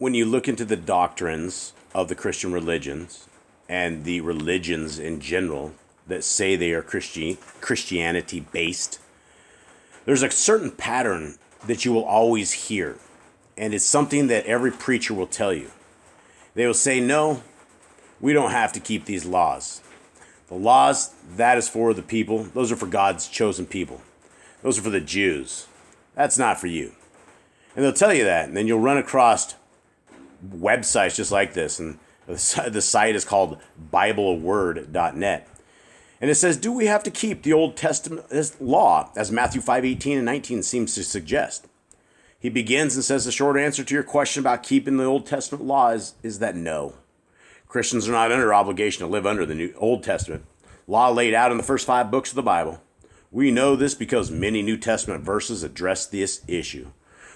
when you look into the doctrines of the Christian religions and the religions in general that say they are Christianity based, there's a certain pattern that you will always hear. And it's something that every preacher will tell you. They will say, no, we don't have to keep these laws. The laws, that is for the people. Those are for God's chosen people. Those are for the Jews. That's not for you. And they'll tell you that. And then you'll run across websites just like this. And the site is called BibleWord.net. And it says, do we have to keep the Old Testament law, as Matthew 5:18 and 19 seems to suggest? He begins and says the short answer to your question about keeping the Old Testament law is that no. Christians are not under obligation to live under the Old Testament law laid out in the first 5 books of the Bible. We know this because many New Testament verses address this issue.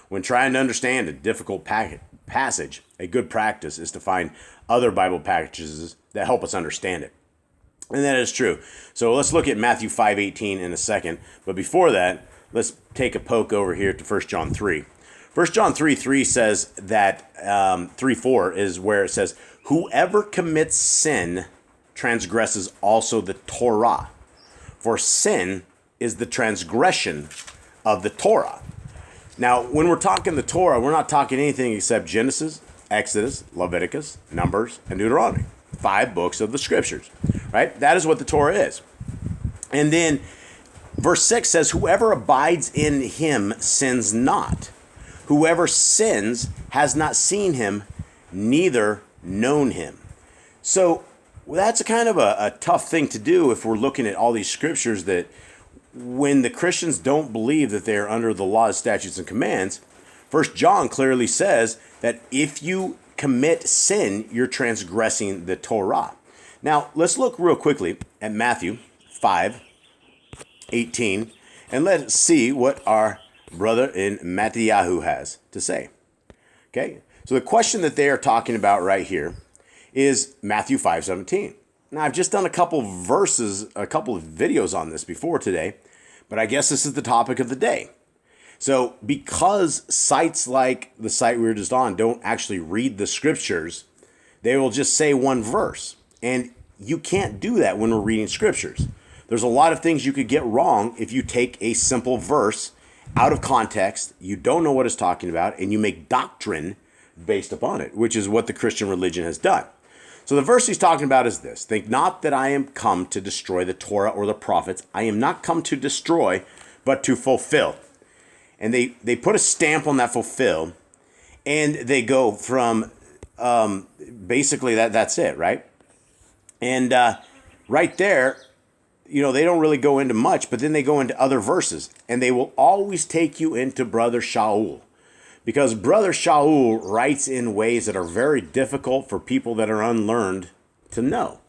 When trying to understand a difficult passage, a good practice is to find other Bible passages that help us understand it. And that is true. So let's look at Matthew 5:18 in a second. But before that, let's take a poke over here to 1 John 3. 1 John 3:3 says that 3:4 is where it says, whoever commits sin transgresses also the Torah. For sin is the transgression of the Torah. Now, when we're talking the Torah, we're not talking anything except Genesis, Exodus, Leviticus, Numbers, and Deuteronomy. 5 books of the Scriptures, right? That is what the Torah is. And then verse 6 says, whoever abides in him sins not. Whoever sins has not seen him, neither known him. So that's a kind of a tough thing to do if we're looking at all these scriptures, that when the Christians don't believe that they are under the laws, statutes, and commands, 1 John clearly says that if you commit sin, you're transgressing the Torah. Now, let's look real quickly at Matthew 5:18, and let's see what our brother in Matthew has to say. Okay, so the question that they are talking about right here is Matthew 5:17. Now, I've just done a couple of videos on this before today, but I guess this is the topic of the day. So because sites like the site we were just on don't actually read the scriptures, they will just say one verse. And you can't do that when we're reading scriptures. There's a lot of things you could get wrong if you take a simple verse out of context, you don't know what it's talking about, and you make doctrine based upon it, which is what the Christian religion has done. So the verse he's talking about is this: think not that I am come to destroy the Torah or the prophets. I am not come to destroy, but to fulfill. And they put a stamp on that fulfill, and they go from basically that's it, right? And right there, they don't really go into much, but then they go into other verses, and they will always take you into Brother Shaul, because Brother Shaul writes in ways that are very difficult for people that are unlearned to know.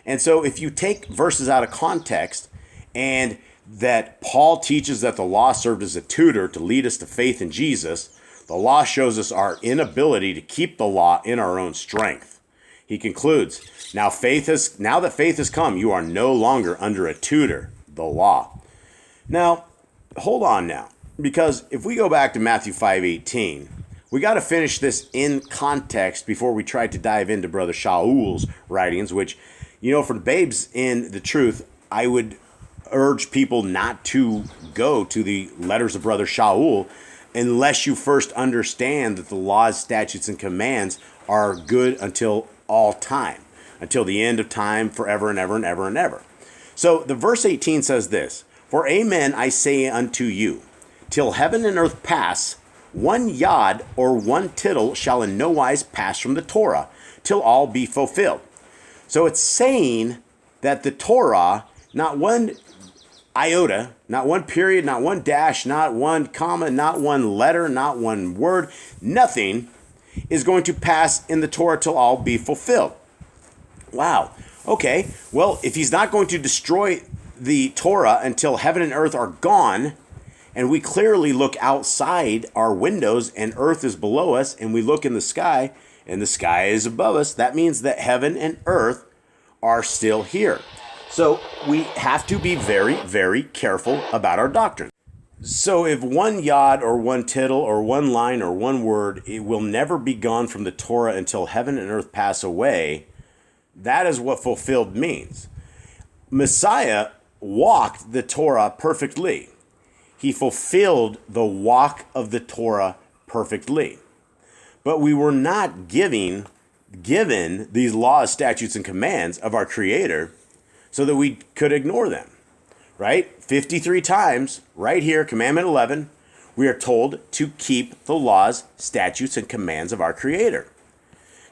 And so if you take verses out of context, and that Paul teaches that the law served as a tutor to lead us to faith in Jesus, the law shows us our inability to keep the law in our own strength. He concludes, now that faith has come, you are no longer under a tutor, the law. Now, hold on now, because if we go back to Matthew 5:18, we got to finish this in context before we try to dive into Brother Shaul's writings, which, for the babes in the truth, I would urge people not to go to the letters of Brother Shaul unless you first understand that the laws, statutes, and commands are good until all time, until the end of time, forever and ever and ever and ever. So the verse 18 says this: for amen I say unto you, till heaven and earth pass, one yod or one tittle shall in no wise pass from the Torah, till all be fulfilled. So it's saying that the Torah, not one iota, not one period, not one dash, not one comma, not one letter, not one word, nothing is going to pass in the Torah till all be fulfilled. Wow. Okay. Well, if he's not going to destroy the Torah until heaven and earth are gone, and we clearly look outside our windows and earth is below us, and we look in the sky and the sky is above us, that means that heaven and earth are still here. So we have to be very, very careful about our doctrine. So if one yod or one tittle or one line or one word, it will never be gone from the Torah until heaven and earth pass away, that is what fulfilled means. Messiah walked the Torah perfectly. He fulfilled the walk of the Torah perfectly. But we were not given these laws, statutes, and commands of our Creator so that we could ignore them, right? 53 times, right here, Commandment 11, we are told to keep the laws, statutes, and commands of our Creator.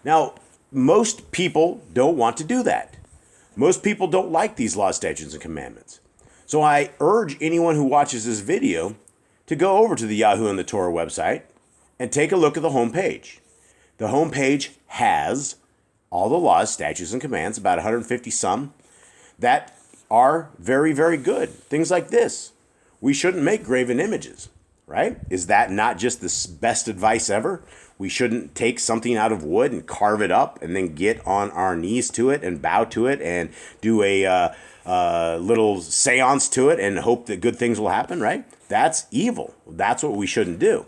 Now, most people don't want to do that. Most people don't like these laws, statutes, and commandments. So I urge anyone who watches this video to go over to the Yahoo and the Torah website and take a look at the homepage. The homepage has all the laws, statutes, and commands, about 150 some, that are very, very good. Things like this. We shouldn't make graven images, right? Is that not just the best advice ever? We shouldn't take something out of wood and carve it up and then get on our knees to it and bow to it and do a little seance to it and hope that good things will happen, right? That's evil. That's what we shouldn't do.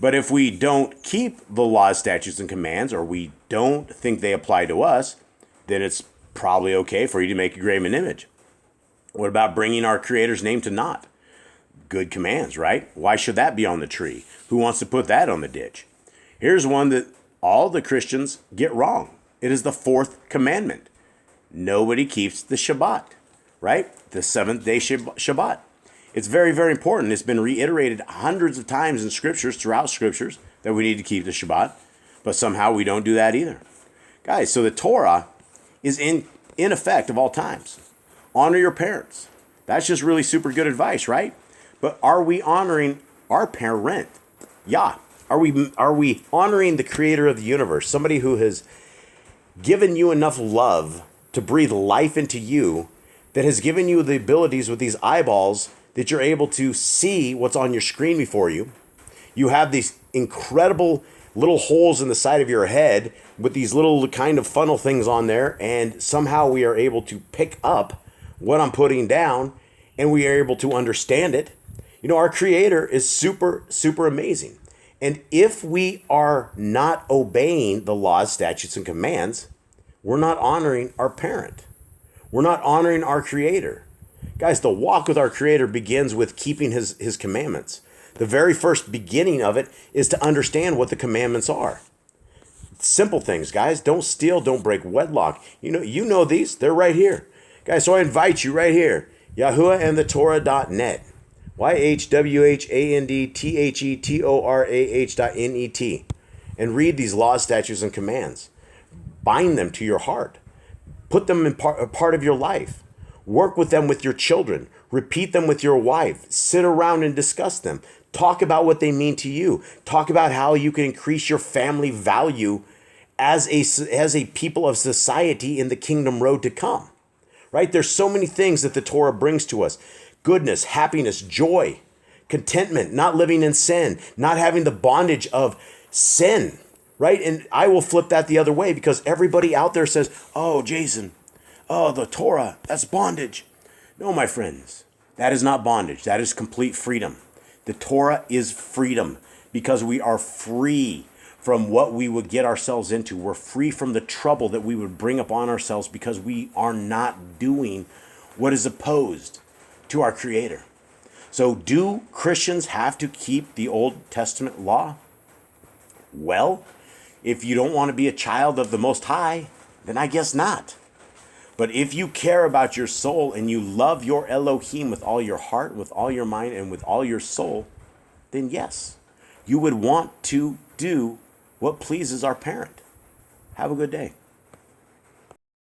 But if we don't keep the laws, statutes, and commands, or we don't think they apply to us, then it's probably okay for you to make a graven image. What about bringing our Creator's name to naught? Good commands, right? Why should that be on the tree? Who wants to put that on the ditch? Here's one that all the Christians get wrong. It is the fourth commandment. Nobody keeps the Shabbat, right? The seventh-day Shabbat. It's very, very important. It's been reiterated hundreds of times in scriptures, throughout scriptures, that we need to keep the Shabbat, but somehow we don't do that either. Guys, so the Torah is in effect of all times. Honor your parents. That's just really super good advice, right? But are we honoring our parent? Yah. Are we honoring the Creator of the universe, somebody who has given you enough love to breathe life into you, that has given you the abilities with these eyeballs that you're able to see what's on your screen before you? You have these incredible little holes in the side of your head with these little kind of funnel things on there, and somehow we are able to pick up what I'm putting down, and we are able to understand it. You know, our Creator is super, super amazing. And if we are not obeying the laws, statutes, and commands, we're not honoring our parent. We're not honoring our Creator. Guys, the walk with our Creator begins with keeping his commandments. The very first beginning of it is to understand what the commandments are. Simple things, guys. Don't steal, don't break wedlock. You know these. They're right here. Guys, so I invite you right here, YahuwahAndTheTorah.net. YHWHANDTHETORAH.net, and read these laws, statutes, and commands. Bind them to your heart. Put them in part of your life. Work with them with your children. Repeat them with your wife. Sit around and discuss them. Talk about what they mean to you. Talk about how you can increase your family value as a people of society in the kingdom road to come. Right? There's so many things that the Torah brings to us. Goodness, happiness, joy, contentment, not living in sin, not having the bondage of sin, right? And I will flip that the other way, because everybody out there says, oh, Jason, oh, the Torah, that's bondage. No, my friends, that is not bondage. That is complete freedom. The Torah is freedom, because we are free from what we would get ourselves into. We're free from the trouble that we would bring upon ourselves because we are not doing what is opposed to our Creator. So do Christians have to keep the Old Testament law? Well, if you don't want to be a child of the Most High, then I guess not. But if you care about your soul and you love your Elohim with all your heart, with all your mind, and with all your soul, then yes, you would want to do what pleases our parent. Have a good day.